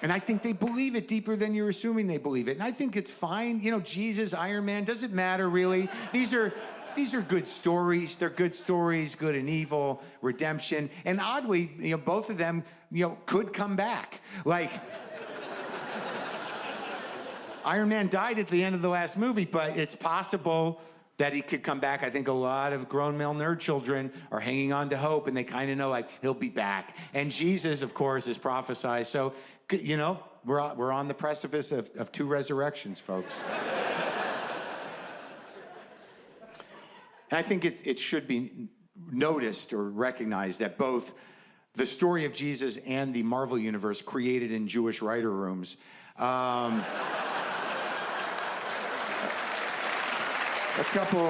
And I think they believe it deeper than you're assuming they believe it. And I think it's fine. You know, Jesus, Iron Man, doesn't matter really. These are good stories. They're good stories, good and evil, redemption. And oddly, you know, both of them, you know, could come back. Like, Iron Man died at the end of the last movie, but it's possible that he could come back. I think a lot of grown male nerd children are hanging on to hope, and they kind of know, like, he'll be back. And Jesus, of course, is prophesied. So, you know, we're on the precipice of two resurrections, folks. And I think it should be noticed or recognized that both the story of Jesus and the Marvel Universe created in Jewish writer rooms. A couple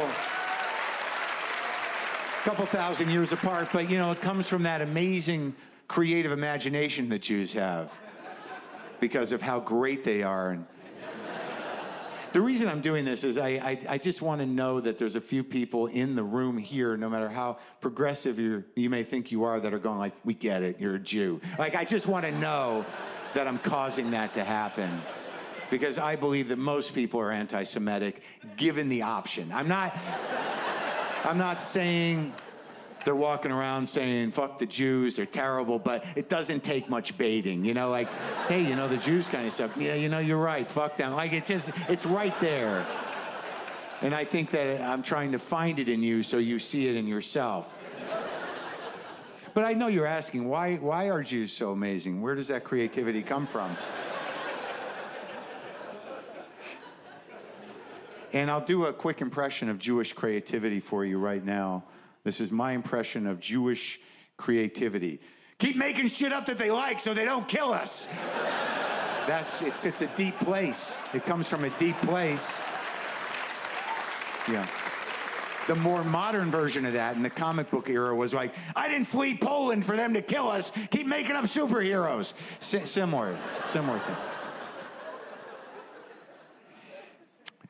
thousand years apart, but you know, it comes from that amazing creative imagination that Jews have because of how great they are. And the reason I'm doing this is I just want to know that there's a few people in the room here, no matter how progressive you may think you are, that are going like, we get it, you're a Jew. Like, I just want to know that I'm causing that to happen. Because I believe that most people are anti-Semitic, given the option. I'm not saying they're walking around saying, fuck the Jews, they're terrible, but it doesn't take much baiting, you know, like, hey, you know, the Jews kind of stuff. Yeah, you know, you're right, fuck them. Like, it's right there. And I think that I'm trying to find it in you so you see it in yourself. But I know you're asking, why are Jews so amazing? Where does that creativity come from? And I'll do a quick impression of Jewish creativity for you right now. This is my impression of Jewish creativity. Keep making shit up that they like so they don't kill us. It's a deep place. It comes from a deep place. Yeah. The more modern version of that in the comic book era was like, I didn't flee Poland for them to kill us. Keep making up superheroes. Similar thing.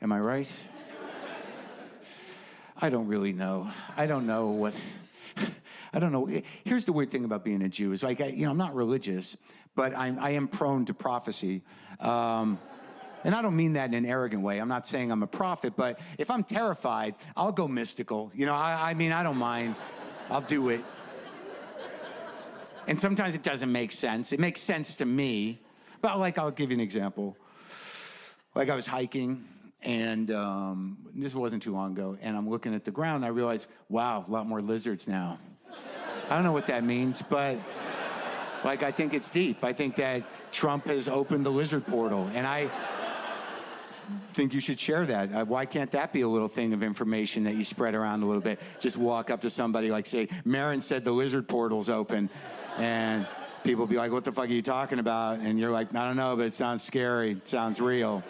Am I right? I don't really know. I don't know. Here's the weird thing about being a Jew. Is like, I'm not religious, but I am prone to prophecy. And I don't mean that in an arrogant way. I'm not saying I'm a prophet, but if I'm terrified, I'll go mystical. You know, I mean, I don't mind. I'll do it. And sometimes it doesn't make sense. It makes sense to me. But like, I'll give you an example. Like, I was hiking. And this wasn't too long ago, and I'm looking at the ground, and I realized, wow, a lot more lizards now. I don't know what that means, but like, I think it's deep. I think that Trump has opened the lizard portal, and I think you should share that. Why can't that be a little thing of information that you spread around a little bit? Just walk up to somebody, like, say, Maron said the lizard portal's open, and people be like, what the fuck are you talking about? And you're like, I don't know, but it sounds scary. It sounds real.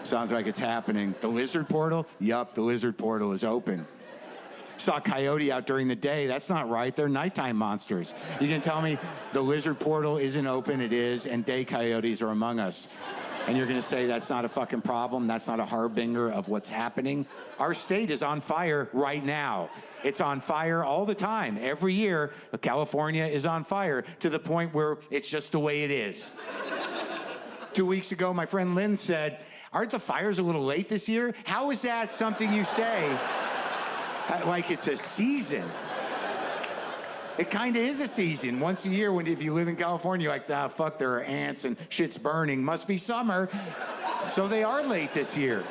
Sounds like it's happening. The lizard portal? Yup, the lizard portal is open. Saw a coyote out during the day. That's not right. They're nighttime monsters. You can tell me the lizard portal isn't open. It is, and day coyotes are among us. And you're going to say that's not a fucking problem? That's not a harbinger of what's happening? Our state is on fire right now. It's on fire all the time. Every year, California is on fire to the point where it's just the way it is. 2 weeks ago, my friend Lynn said, aren't the fires a little late this year? How is that something you say? Like it's a season. It kind of is a season. Once a year, if you live in California, you're like, ah, fuck, there are ants and shit's burning. Must be summer. So they are late this year.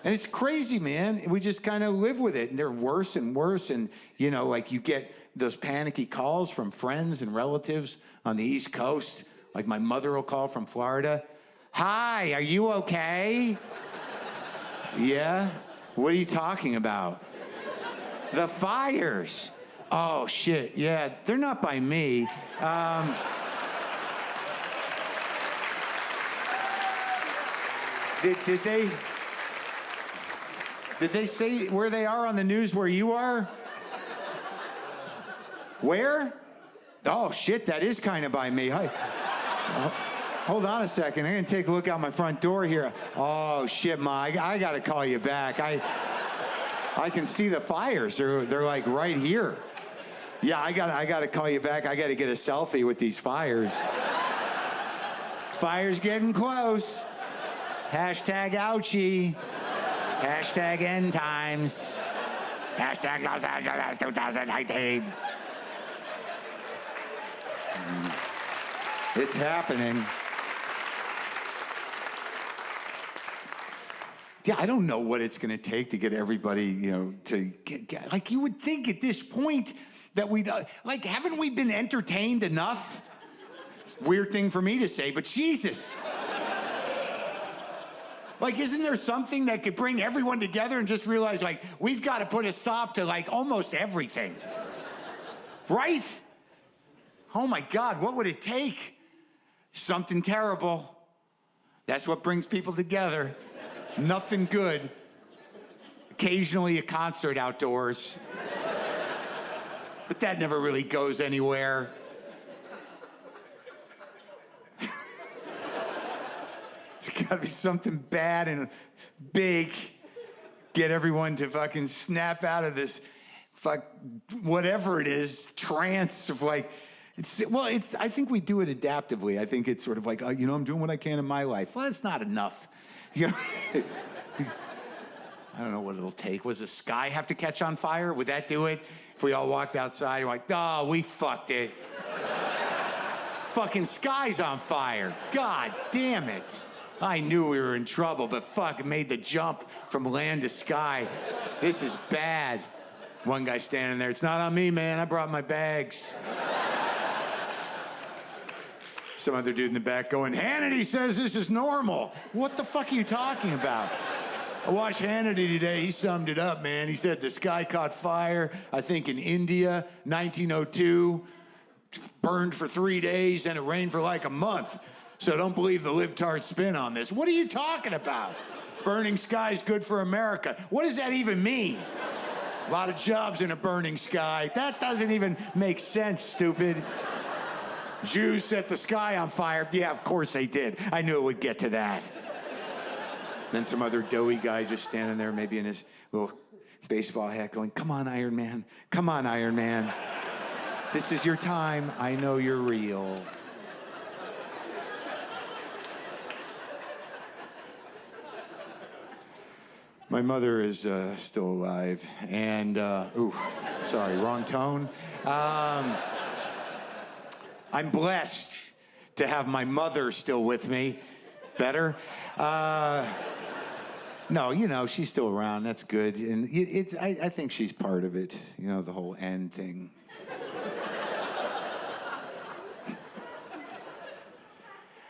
And it's crazy, man. We just kind of live with it. And they're worse and worse. And, you know, like you get those panicky calls from friends and relatives on the East Coast. Like my mother will call from Florida. Hi, are you okay? Yeah? What are you talking about? The fires. Oh, shit. Yeah, they're not by me. Did they say where they are on the news where you are? Where? Oh, shit, that is kind of by me. Hold on a second. I'm going to take a look out my front door here. Oh, shit, Ma, I got to call you back. I can see the fires. They're like right here. Yeah, I got to call you back. I got to get a selfie with these fires. Fire's getting close. Hashtag ouchie. Hashtag end times. Hashtag Los Angeles 2019. It's happening. Yeah, I don't know what it's going to take to get everybody, to get, like, you would think at this point that we'd, like, haven't we been entertained enough? Weird thing for me to say, but Jesus. Like, isn't there something that could bring everyone together and just realize, like, we've got to put a stop to, like, almost everything? Right? Oh, my God, what would it take? Something terrible. That's what brings people together. Nothing good. Occasionally a concert outdoors. But that never really goes anywhere. It's got to be something bad and big. Get everyone to fucking snap out of this whatever it is, trance of like, I think we do it adaptively. I think it's sort of like, I'm doing what I can in my life. Well, that's not enough. I don't know what it'll take. Was the sky have to catch on fire? Would that do it? If we all walked outside and like, oh, we fucked it. Fucking sky's on fire. God damn it. I knew we were in trouble, but fuck, it made the jump from land to sky. This is bad. One guy standing there, it's not on me, man. I brought my bags. Some other dude in the back going, Hannity says this is normal. What the fuck are you talking about? I watched Hannity today. He summed it up, man. He said the sky caught fire, I think in India, 1902, burned for 3 days, and it rained for like a month. So don't believe the libtard spin on this. What are you talking about? Burning sky's good for America. What does that even mean? A lot of jobs in a burning sky. That doesn't even make sense, stupid. Jews set the sky on fire. Yeah, of course they did. I knew it would get to that. Then some other doughy guy just standing there, maybe in his little baseball hat going, come on, Iron Man. Come on, Iron Man. This is your time. I know you're real. My mother is still alive, and, sorry, wrong tone. I'm blessed to have my mother still with me. Better? No, she's still around. That's good. And I think she's part of it, the whole end thing.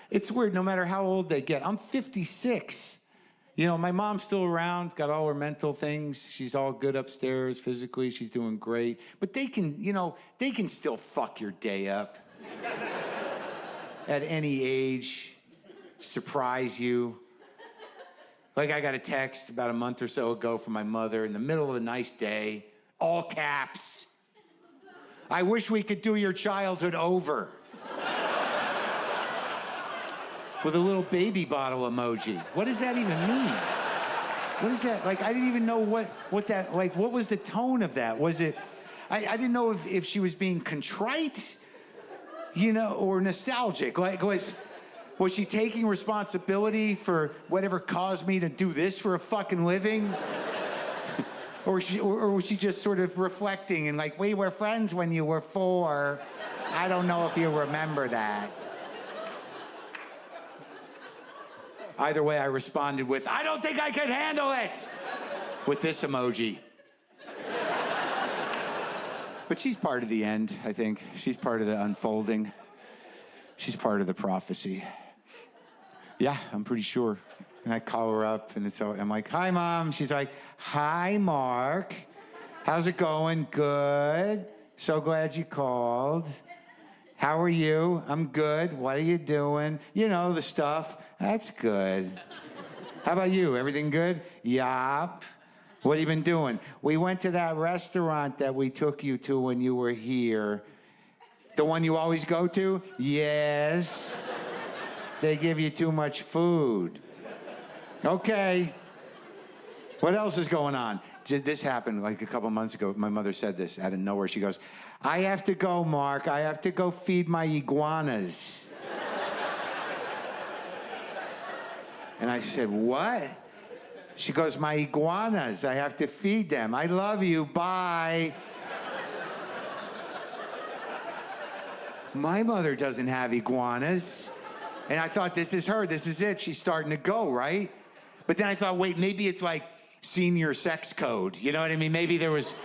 It's weird, no matter how old they get. I'm 56. My mom's still around, got all her mental things. She's all good upstairs physically. She's doing great. But they can still fuck your day up. At any age, surprise you. Like I got a text about a month or so ago from my mother in the middle of a nice day, all caps. I wish we could do your childhood over. With a little baby bottle emoji. What does that even mean? What is that? Like, I didn't even know what that, like, what was the tone of that? Was it, I didn't know if she was being contrite, or nostalgic. Like, was she taking responsibility for whatever caused me to do this for a fucking living? or was she just sort of reflecting and like, we were friends when you were 4. I don't know if you remember that. Either way, I responded with, I don't think I can handle it, with this emoji. But she's part of the end, I think. She's part of the unfolding. She's part of the prophecy. Yeah, I'm pretty sure. And I call her up, and I'm like, hi, Mom. She's like, hi, Mark. How's it going? Good. So glad you called. How are you? I'm good. What are you doing? The stuff. That's good. How about you? Everything good? Yup. What have you been doing? We went to that restaurant that we took you to when you were here. The one you always go to? Yes. They give you too much food. Okay. What else is going on? This happened like a couple months ago. My mother said this out of nowhere. She goes, I have to go, Mark. I have to go feed my iguanas. And I said, what? She goes, my iguanas. I have to feed them. I love you. Bye. My mother doesn't have iguanas. And I thought, this is her. This is it. She's starting to go, right? But then I thought, wait, maybe it's like senior sex code. You know what I mean? Maybe there was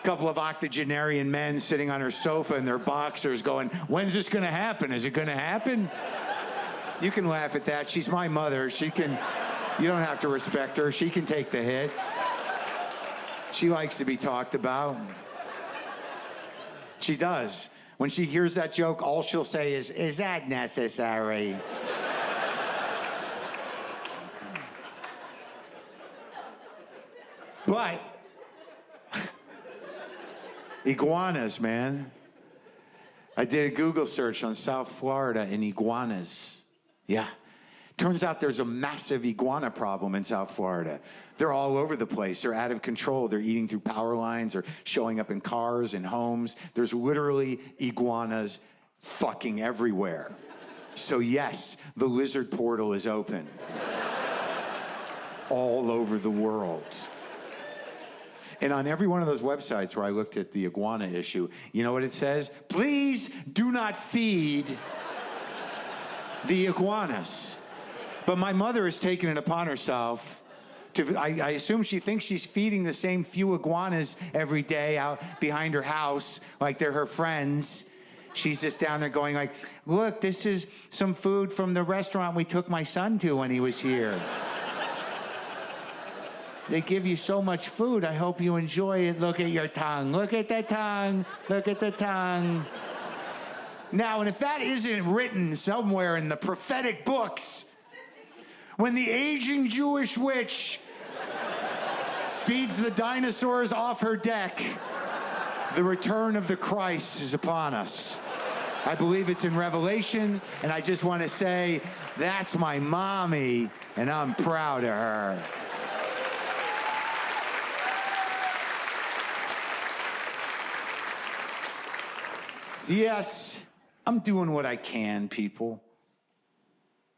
a couple of octogenarian men sitting on her sofa in their boxers going, when's this going to happen? Is it going to happen? You can laugh at that. She's my mother. She can, you don't have to respect her. She can take the hit. She likes to be talked about. She does. When she hears that joke, all she'll say is that necessary? But iguanas, man. I did a Google search on South Florida and iguanas. Yeah. Turns out there's a massive iguana problem in South Florida. They're all over the place. They're out of control. They're eating through power lines or showing up in cars and homes. There's literally iguanas fucking everywhere. So yes, the lizard portal is open. All over the world. And on every one of those websites where I looked at the iguana issue, you know what it says? Please do not feed the iguanas. But my mother has taken it upon herself to, I assume she thinks she's feeding the same few iguanas every day out behind her house, like they're her friends. She's just down there going like, look, this is some food from the restaurant we took my son to when he was here. They give you so much food. I hope you enjoy it. Look at your tongue. Look at the tongue. Look at the tongue. Now, and if that isn't written somewhere in the prophetic books, when the aging Jewish witch feeds the dinosaurs off her deck, the return of the Christ is upon us. I believe it's in Revelation, and I just want to say, that's my mommy, and I'm proud of her. Yes, I'm doing what I can, people.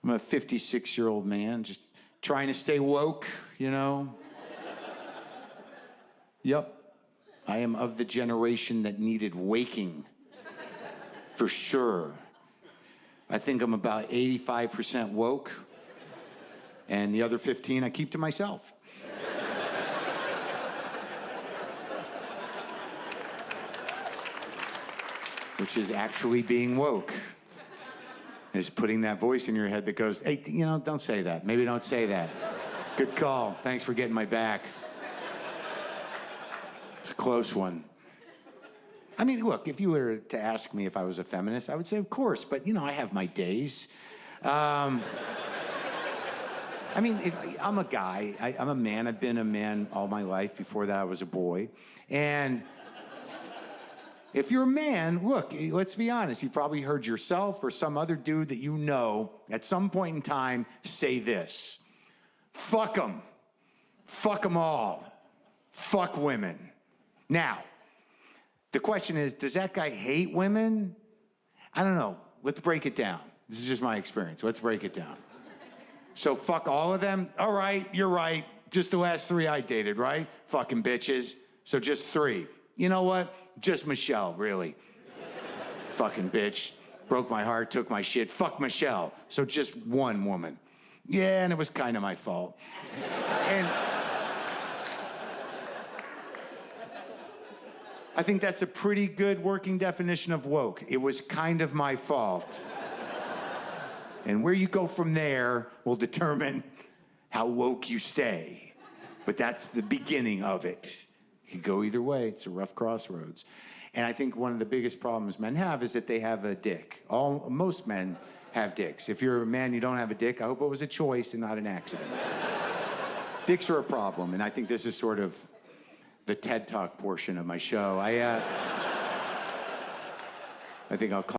I'm a 56-year-old man, just trying to stay woke, you know? Yep, I am of the generation that needed waking, for sure. I think I'm about 85% woke, and the other 15 I keep to myself. Which is actually being woke. Is putting that voice in your head that goes, hey, you know, don't say that. Maybe don't say that. Good call. Thanks for getting my back. It's a close one. I mean, look, if you were to ask me if I was a feminist, I would say, of course, but, you know, I have my days. I mean, I'm a guy. I'm a man. I've been a man all my life. Before that, I was a boy. And if you're a man, look, let's be honest. You probably heard yourself or some other dude that you know at some point in time say this. Fuck them. Fuck them all. Fuck women. Now, the question is, does that guy hate women? I don't know. Let's break it down. This is just my experience. Let's break it down. So fuck all of them? All right, you're right. Just the last 3 I dated, right? Fucking bitches. So just 3. You know what? Just Michelle, really. Fucking bitch. Broke my heart, took my shit. Fuck Michelle. So just one woman. Yeah, and it was kind of my fault. And I think that's a pretty good working definition of woke. It was kind of my fault. And where you go from there will determine how woke you stay. But that's the beginning of it. You could go either way. It's a rough crossroads. And I think one of the biggest problems men have is that they have a dick. Most men have dicks. If you're a man, you don't have a dick, I hope it was a choice and not an accident. Dicks are a problem, and I think this is sort of the TED Talk portion of my show. I think I'll call